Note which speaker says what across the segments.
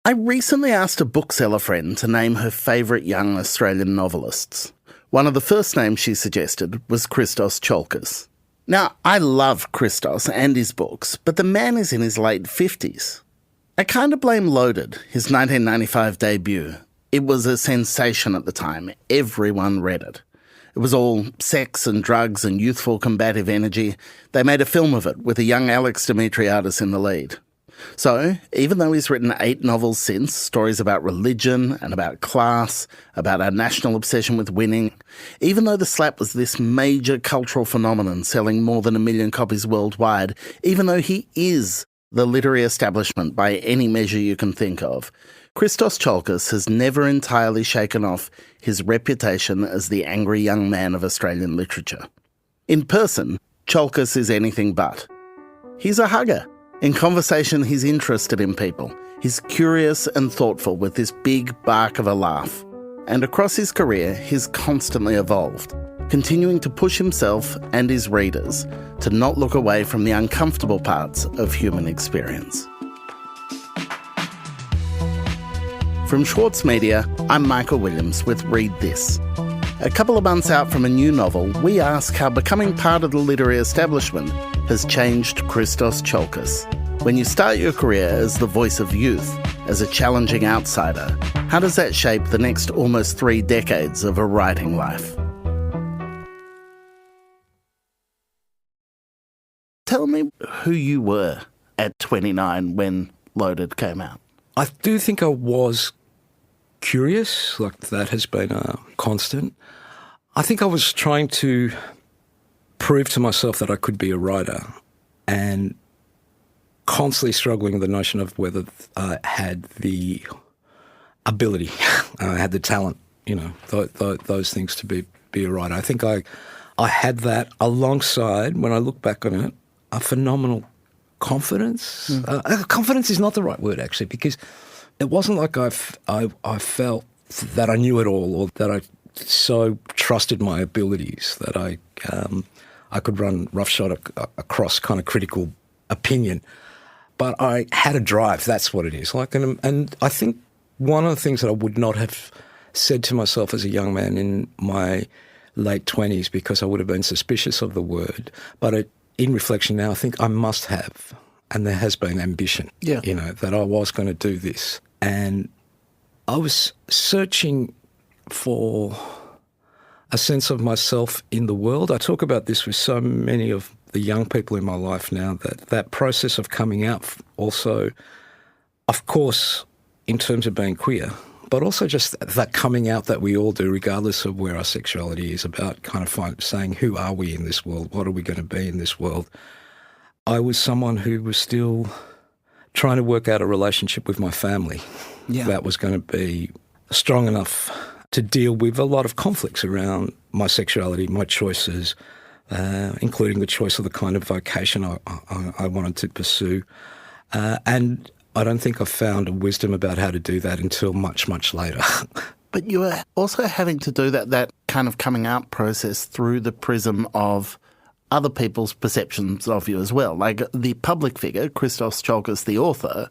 Speaker 1: I recently asked a bookseller friend to name her favourite young Australian novelists. One of the first names she suggested was Christos Tsiolkas. Now, I love Christos and his books, but the man is in his late 50s. I kind of blame Loaded, his 1995 debut. It was a sensation at the time. Everyone read it. It was all sex and drugs and youthful combative energy. They made a film of it with a young Alex Dimitriadis in the lead. So, even though he's written 8 novels since, stories about religion and about class, about our national obsession with winning, even though The Slap was this major cultural phenomenon selling more than 1 million copies worldwide, even though he is the literary establishment by any measure you can think of, Christos Tsiolkas has never entirely shaken off his reputation as the angry young man of Australian literature. In person, Tsiolkas is anything but. He's a hugger. In conversation, he's interested in people. He's curious and thoughtful with this big bark of a laugh. And across his career, he's constantly evolved, continuing to push himself and his readers to not look away from the uncomfortable parts of human experience. From Schwartz Media, I'm Michael Williams with Read This. A couple of months out from a new novel, we ask how becoming part of the literary establishment has changed Christos Tsiolkas. When you start your career as the voice of youth, as a challenging outsider, how does that shape the next almost 3 decades of a writing life? Tell me who you were at 29 when Loaded came out.
Speaker 2: I do think I was curious, like that has been a constant. I think I was trying to prove to myself that I could be a writer and constantly struggling with the notion of whether I had the ability, I had the talent, those things to be a writer. I think I had that alongside, when I look back on it, a phenomenal confidence. Confidence is not the right word, actually, because it wasn't like I felt that I knew it all or that I so trusted my abilities that I could run roughshod across kind of critical opinion. But I had a drive, that's what it is. And I think one of the things that I would not have said to myself as a young man in my late 20s, because I would have been suspicious of the word, but in reflection now, I think I must have, and there has been ambition, that I was going to do this. And I was searching for a sense of myself in the world. I talk about this with so many of the young people in my life now, that process of coming out also, of course, in terms of being queer, but also just that coming out that we all do, regardless of where our sexuality is, about kind of saying, who are we in this world? What are we going to be in this world? I was someone who was still trying to work out a relationship with my family that was going to be strong enough to deal with a lot of conflicts around my sexuality, my choices, including the choice of the kind of vocation I wanted to pursue. And I don't think I found a wisdom about how to do that until much, much later.
Speaker 1: But you were also having to do that kind of coming out process through the prism of other people's perceptions of you as well. Like the public figure, Christos Tsiolkas, the author,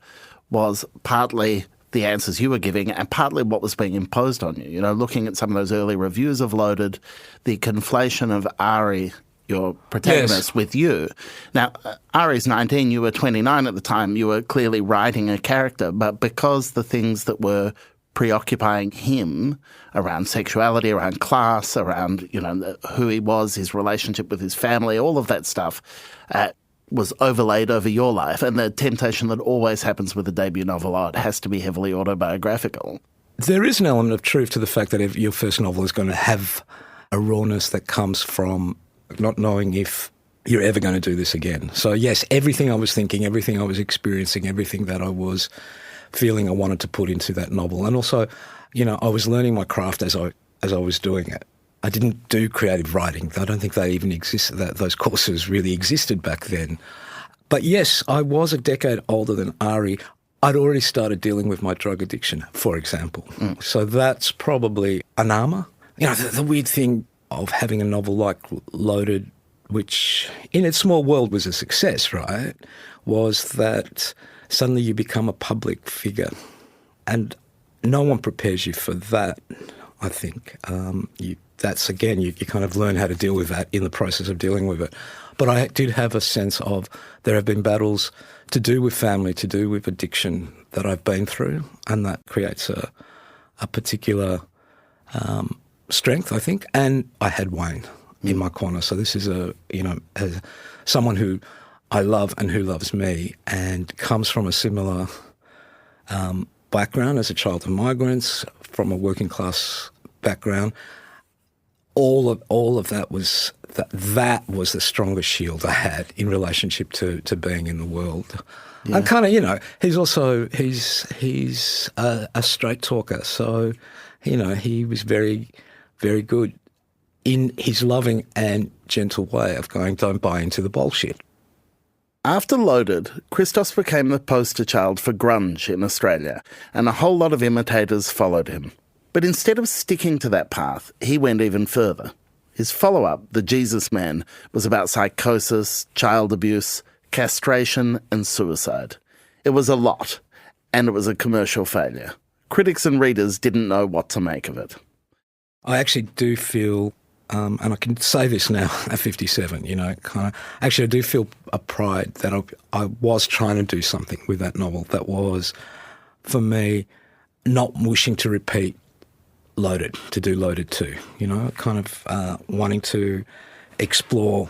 Speaker 1: was partly the answers you were giving and partly what was being imposed on you. Looking at some of those early reviews of Loaded, the conflation of Ari, your protagonist, with you. Now, Ari's 19, you were 29 at the time, you were clearly writing a character, but because the things that were preoccupying him around sexuality, around class, around, who he was, his relationship with his family, all of that stuff was overlaid over your life. And the temptation that always happens with a debut novel, it has to be heavily autobiographical.
Speaker 2: There is an element of truth to the fact that your first novel is going to have a rawness that comes from not knowing if you're ever going to do this again. So yes, everything I was thinking, everything I was experiencing, everything that I was feeling I wanted to put into that novel. And also, I was learning my craft as I was doing it. I didn't do creative writing. I don't think they even existed, that those courses really existed back then. But yes, I was a decade older than Ari. I'd already started dealing with my drug addiction, for example. So that's probably an armour. The weird thing of having a novel like Loaded, which in its small world was a success, right, was that suddenly you become a public figure And no one prepares you for that, I think. That's, again, you kind of learn how to deal with that in the process of dealing with it. But I did have a sense of there have been battles to do with family, to do with addiction that I've been through, and that creates a particular strength, I think. And I had Wayne in my corner. So this is someone who I love and who loves me and comes from a similar background as a child of migrants, from a working class background. All of that was the strongest shield I had in relationship to being in the world. Yeah. And kind of, he's a straight talker. So, he was very, very good in his loving and gentle way of going, don't buy into the bullshit.
Speaker 1: After Loaded, Christos became the poster child for grunge in Australia, and a whole lot of imitators followed him. But instead of sticking to that path, he went even further. His follow-up, The Jesus Man, was about psychosis, child abuse, castration and suicide. It was a lot, and it was a commercial failure. Critics and readers didn't know what to make of it.
Speaker 2: I actually do feel, and I can say this now at 57, actually I do feel a pride that I was trying to do something with that novel that was, for me, not wishing to repeat Loaded, to do Loaded 2, kind of wanting to explore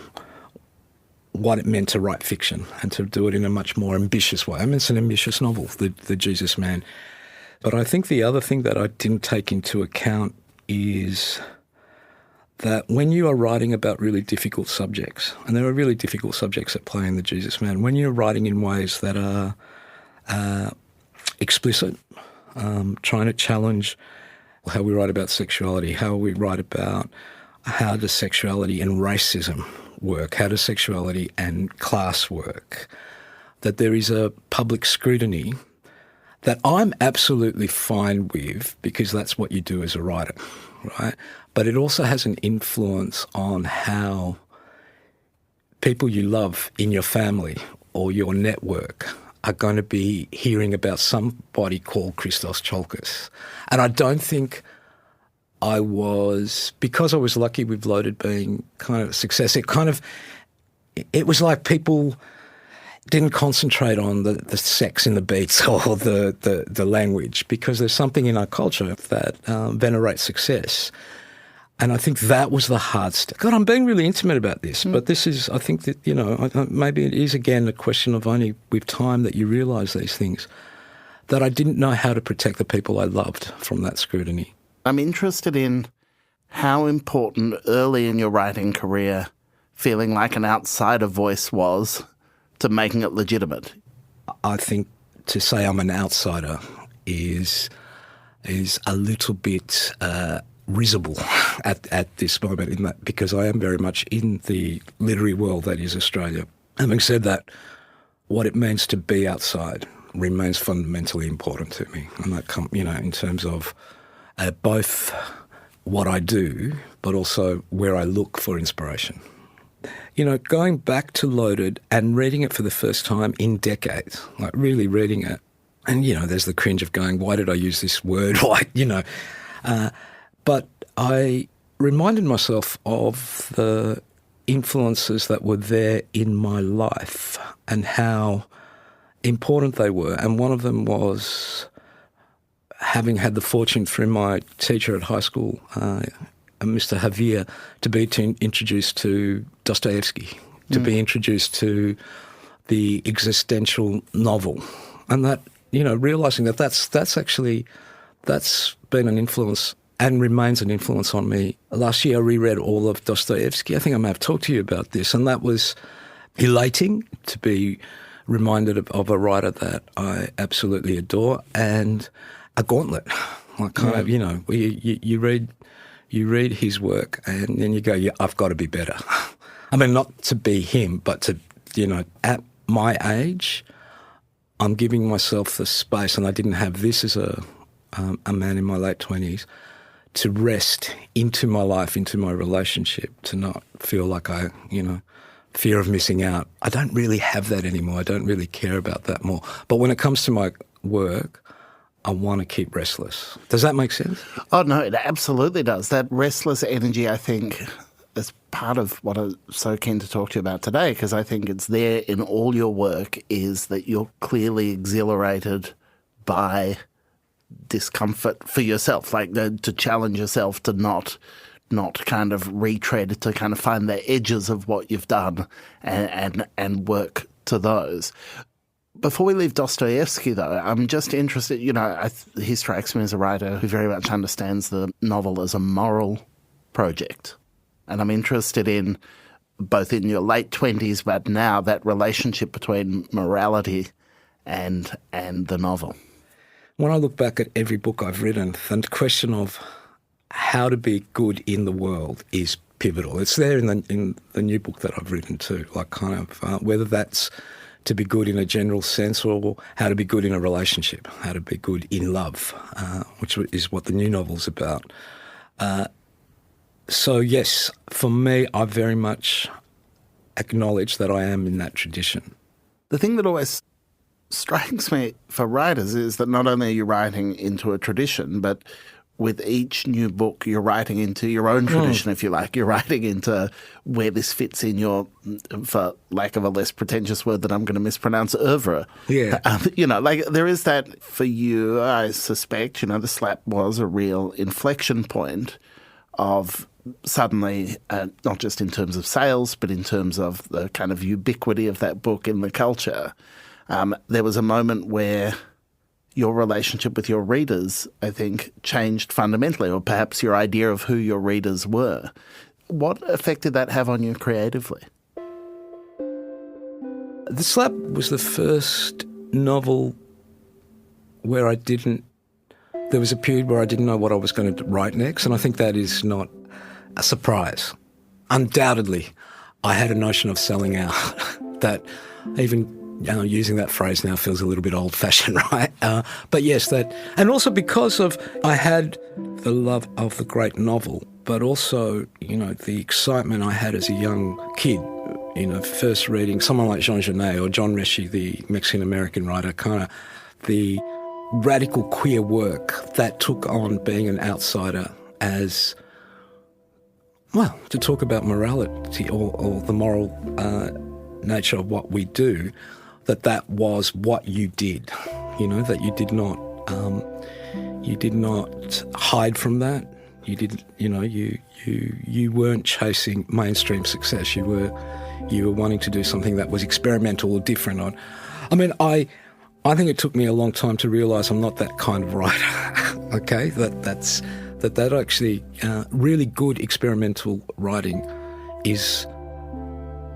Speaker 2: what it meant to write fiction and to do it in a much more ambitious way. I mean, it's an ambitious novel, The Jesus Man. But I think the other thing that I didn't take into account is that when you are writing about really difficult subjects, and there are really difficult subjects at play in The Jesus Man, when you're writing in ways that are explicit, trying to challenge how we write about sexuality, how we write about how does sexuality and racism work, how does sexuality and class work, that there is a public scrutiny that I'm absolutely fine with because that's what you do as a writer, right? But it also has an influence on how people you love in your family or your network are going to be hearing about somebody called Christos Tsiolkas. And I don't think because I was lucky with Loaded being kind of a success, it was like people didn't concentrate on the sex in the beats or the language, because there's something in our culture that venerates success. And I think that was the hard step. God, I'm being really intimate about this, but this is, I think that, maybe it is again a question of only with time that you realise these things, that I didn't know how to protect the people I loved from that scrutiny.
Speaker 1: I'm interested in how important early in your writing career feeling like an outsider voice was to making it legitimate.
Speaker 2: I think to say I'm an outsider is a little bit risible at this moment, in that, because I am very much in the literary world that is Australia. Having said that, what it means to be outside remains fundamentally important to me, and that in terms of both what I do, but also where I look for inspiration. Going back to Loaded and reading it for the first time in decades, like really reading it, and there's the cringe of going, why did I use this word? Why, but I reminded myself of the influences that were there in my life and how important they were. And one of them was having had the fortune through my teacher at high school, Mr. Javier, to be introduced to Dostoyevsky, to be introduced to the existential novel. And that, realising that that's been an influence and remains an influence on me. Last year I reread all of Dostoyevsky. I think I may have talked to you about this, and that was elating to be reminded of a writer that I absolutely adore, and a gauntlet. Like kind of, you read his work and then you go, yeah, I've got to be better. I mean, not to be him, but to, at my age, I'm giving myself the space, and I didn't have this as a man in my late 20s, to rest into my life, into my relationship, to not feel like fear of missing out. I don't really have that anymore. I don't really care about that more. But when it comes to my work, I want to keep restless. Does that make sense?
Speaker 1: Oh, no, it absolutely does. That restless energy, I think, is part of what I'm so keen to talk to you about today, because I think it's there in all your work, is that you're clearly exhilarated by discomfort for yourself, like to challenge yourself to not kind of retread, to kind of find the edges of what you've done and work to those. Before we leave Dostoyevsky, though, I'm just interested, he strikes me as a writer who very much understands the novel as a moral project. And I'm interested in, both in your late 20s, but now, that relationship between morality and the novel.
Speaker 2: When I look back at every book I've written, the question of how to be good in the world is pivotal. It's there in the new book that I've written too, like kind of whether that's to be good in a general sense or how to be good in a relationship, how to be good in love, which is what the new novel's about. So yes, for me, I very much acknowledge that I am in that tradition.
Speaker 1: The thing that always strikes me for writers is that not only are you writing into a tradition, but with each new book, you're writing into your own tradition, if you like. You're writing into where this fits in your, for lack of a less pretentious word that I'm going to mispronounce, oeuvre.
Speaker 2: Yeah.
Speaker 1: There is that for you, I suspect, the slap was a real inflection point of suddenly, not just in terms of sales, but in terms of the kind of ubiquity of that book in the culture. There was a moment where your relationship with your readers, I think, changed fundamentally, or perhaps your idea of who your readers were. What effect did that have on you creatively?
Speaker 2: The Slap was the first novel where there was a period where I didn't know what I was going to write next, and I think that is not a surprise. Undoubtedly, I had a notion of selling out that even using that phrase now feels a little bit old-fashioned, right? But yes, that, and also because of I had the love of the great novel, but also the excitement I had as a young kid. First reading someone like Genet or John Reschi, the Mexican-American writer, kind of the radical queer work that took on being an outsider as, well, to talk about morality or the moral nature of what we do, that was what you did, that you did not hide from that. You did, you weren't chasing mainstream success. You were wanting to do something that was experimental or different. I think it took me a long time to realise I'm not that kind of writer. Okay, that actually really good experimental writing is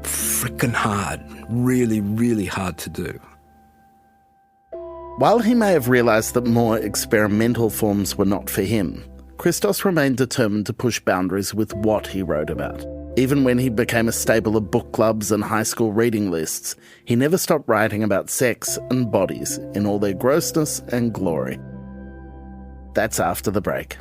Speaker 2: frickin' hard, really, really hard to do.
Speaker 1: While he may have realised that more experimental forms were not for him, Christos remained determined to push boundaries with what he wrote about. Even when he became a staple of book clubs and high school reading lists, he never stopped writing about sex and bodies in all their grossness and glory. That's after the break.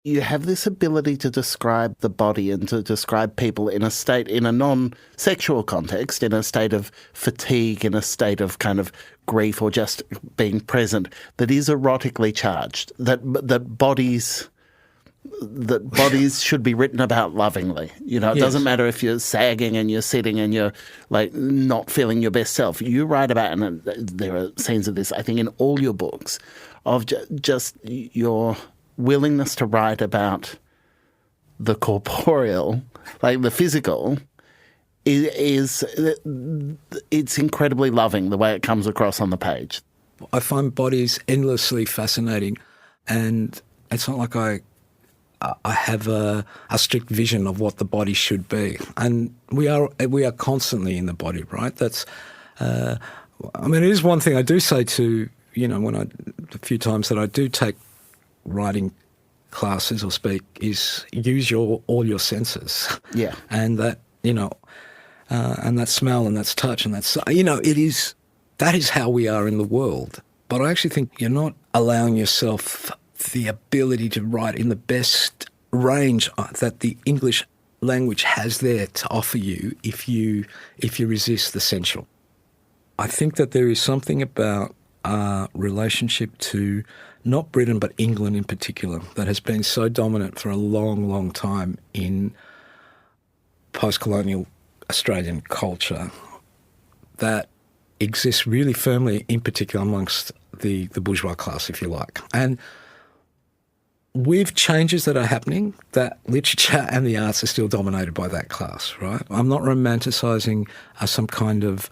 Speaker 1: You have this ability to describe the body and to describe people in a non-sexual context, in a state of fatigue, in a state of kind of grief or just being present, that is erotically charged, that bodies should be written about lovingly. It doesn't matter if you're sagging and you're sitting and you're like not feeling your best self. You write about, and there are scenes of this, I think, in all your books, of just your willingness to write about the corporeal, like the physical, is it's incredibly loving the way it comes across on the page.
Speaker 2: I find bodies endlessly fascinating, and it's not like I have a strict vision of what the body should be, and we are constantly in the body, right? That's it is one thing I do say to a few times that I do take writing classes or speak is use all your senses.
Speaker 1: Yeah.
Speaker 2: And that, and that smell and that's touch and that's, that is how we are in the world. But I actually think you're not allowing yourself the ability to write in the best range that the English language has there to offer you if you resist the sensual. I think that there is something about our relationship to not Britain but England in particular that has been so dominant for a long, long time in post-colonial Australian culture that exists really firmly, in particular amongst the bourgeois class, if you like. And with changes that are happening, that literature and the arts are still dominated by that class, right? I'm not romanticising some kind of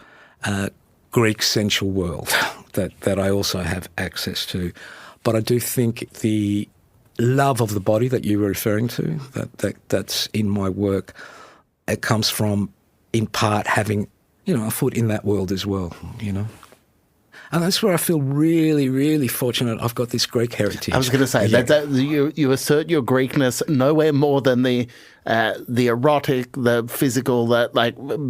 Speaker 2: Greek sensual world that I also have access to. But I do think the love of the body that you were referring to, that's in my work, it comes from, in part, having, a foot in that world as well, And that's where I feel really, really fortunate. I've got this Greek heritage.
Speaker 1: I was going to say that you assert your Greekness nowhere more than the erotic, the physical,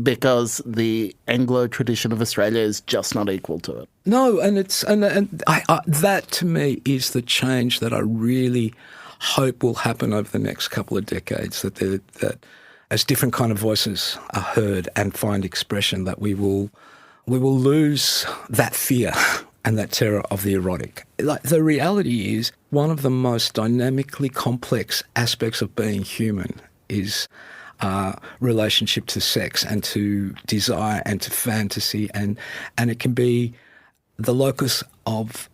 Speaker 1: because the Anglo tradition of Australia is just not equal to it.
Speaker 2: No, and that to me is the change that I really hope will happen over the next couple of decades. That as different kind of voices are heard and find expression, that we will lose that fear and that terror of the erotic. The reality is, one of the most dynamically complex aspects of being human is our relationship to sex and to desire and to fantasy, and it can be the locus of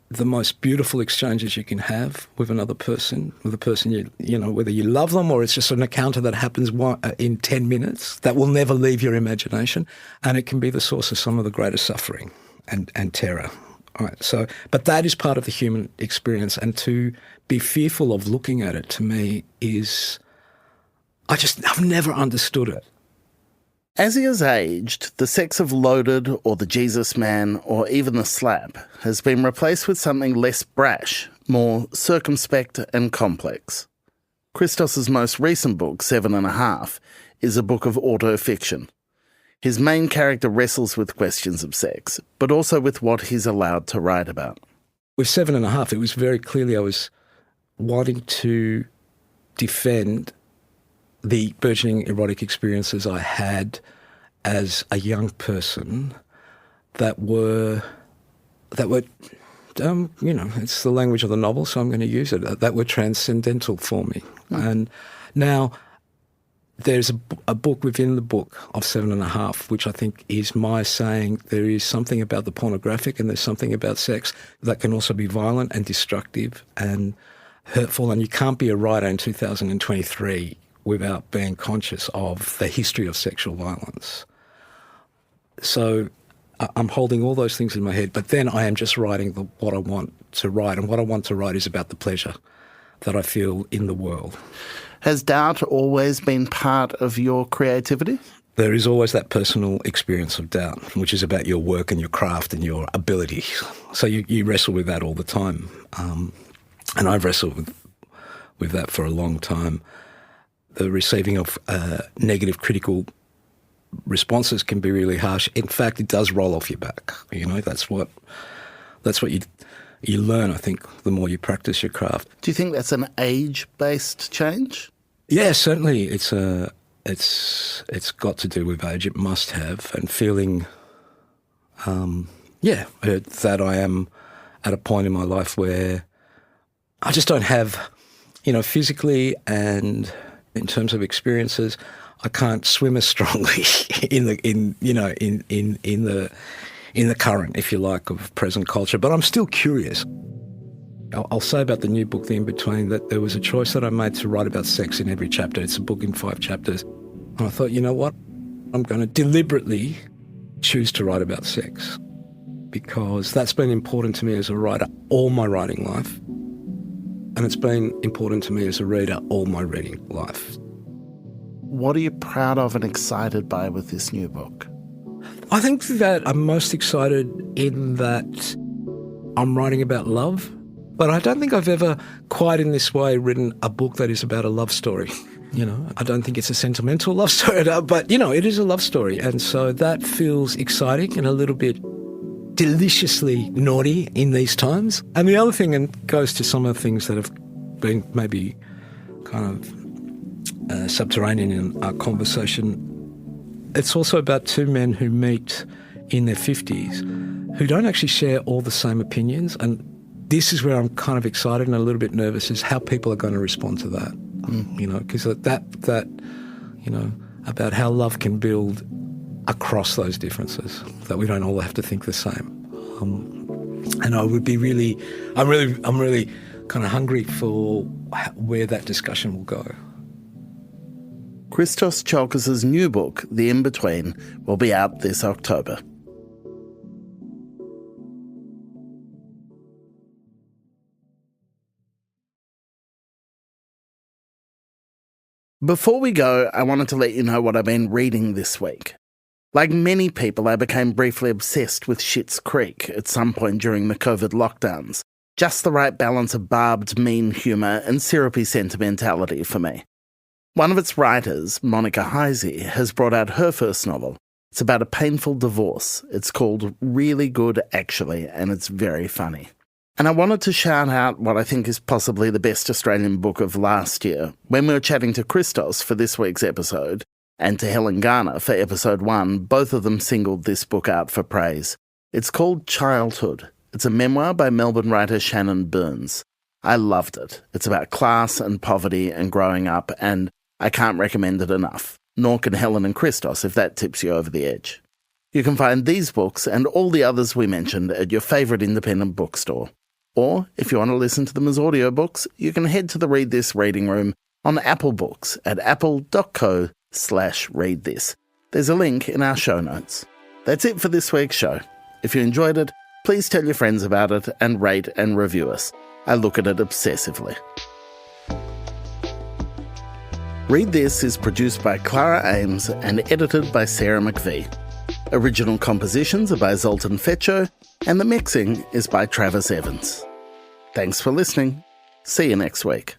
Speaker 2: the most beautiful exchanges you can have with another person, with a person whether you love them or it's just an encounter that happens in 10 minutes that will never leave your imagination, and it can be the source of some of the greatest suffering and terror. All right, but that is part of the human experience, and to be fearful of looking at it, to me, is I've never understood it.
Speaker 1: As he has aged, the sex of Loaded or the Jesus Man or even the slap has been replaced with something less brash, more circumspect and complex. Christos's most recent book, 7.5, is a book of autofiction. His main character wrestles with questions of sex, but also with what he's allowed to write about.
Speaker 2: With 7.5, it was very clearly I was wanting to defend the burgeoning erotic experiences I had as a young person that were it's the language of the novel, so I'm going to use it, that were transcendental for me. And now there's a book within the book of 7.5, which I think is my saying there is something about the pornographic and there's something about sex that can also be violent and destructive and hurtful, and you can't be a writer in 2023 without being conscious of the history of sexual violence. So I'm holding all those things in my head, but then I am just writing what I want to write, and what I want to write is about the pleasure that I feel in the world.
Speaker 1: Has doubt always been part of your creativity?
Speaker 2: There is always that personal experience of doubt, which is about your work and your craft and your ability. So you wrestle with that all the time. And I've wrestled with that for a long time. The receiving of negative critical responses can be really harsh. In fact, it does roll off your back. That's what you learn, I think, the more you practice your craft.
Speaker 1: Do you think that's an age-based change?
Speaker 2: Yeah, certainly. It's got to do with age. It must have, and feeling, that I am at a point in my life where I just don't have, physically and in terms of experiences, I can't swim as strongly in the current, if you like, of present culture. But I'm still curious. I'll say about the new book, The In-Between, that there was a choice that I made to write about sex in every chapter. It's a book in 5 chapters. And I thought, you know what? I'm going to deliberately choose to write about sex because that's been important to me as a writer all my writing life. And it's been important to me as a reader all my reading life.
Speaker 1: What are you proud of and excited by with this new book?
Speaker 2: I think that I'm most excited in that I'm writing about love, but I don't think I've ever quite in this way written a book that is about a love story. I don't think it's a sentimental love story, but, it is a love story. And so that feels exciting and a little bit deliciously naughty in these times. And the other thing, and goes to some of the things that have been maybe kind of subterranean in our conversation, it's also about 2 men who meet in their 50s who don't actually share all the same opinions. And this is where I'm kind of excited and a little bit nervous, is how people are going to respond to that. You know, because that you know, about how love can build across those differences, that we don't all have to think the same. And I'm really kind of hungry for where that discussion will go.
Speaker 1: Christos Tsiolkas' new book, The In-Between, will be out this October. Before we go, I wanted to let you know what I've been reading this week. Like many people, I became briefly obsessed with Schitt's Creek at some point during the COVID lockdowns. Just the right balance of barbed, mean humour and syrupy sentimentality for me. One of its writers, Monica Heisey, has brought out her first novel. It's about a painful divorce. It's called Really Good Actually, and it's very funny. And I wanted to shout out what I think is possibly the best Australian book of last year. When we were chatting to Christos for this week's episode, and to Helen Garner for episode 1, both of them singled this book out for praise. It's called Childhood. It's a memoir by Melbourne writer Shannon Burns. I loved it. It's about class and poverty and growing up, and I can't recommend it enough. Nor can Helen and Christos if that tips you over the edge. You can find these books and all the others we mentioned at your favourite independent bookstore. Or, if you want to listen to them as audiobooks, you can head to the Read This reading room on Apple Books at apple.co/readthis. There's a link in our show notes. That's it for this week's show. If you enjoyed it, please tell your friends about it and rate and review us. I look at it obsessively. Read This is produced by Clara Ames and edited by Sarah McVie. Original compositions are by Zoltan Fecho, and the mixing is by Travis Evans. Thanks for listening. See you next week.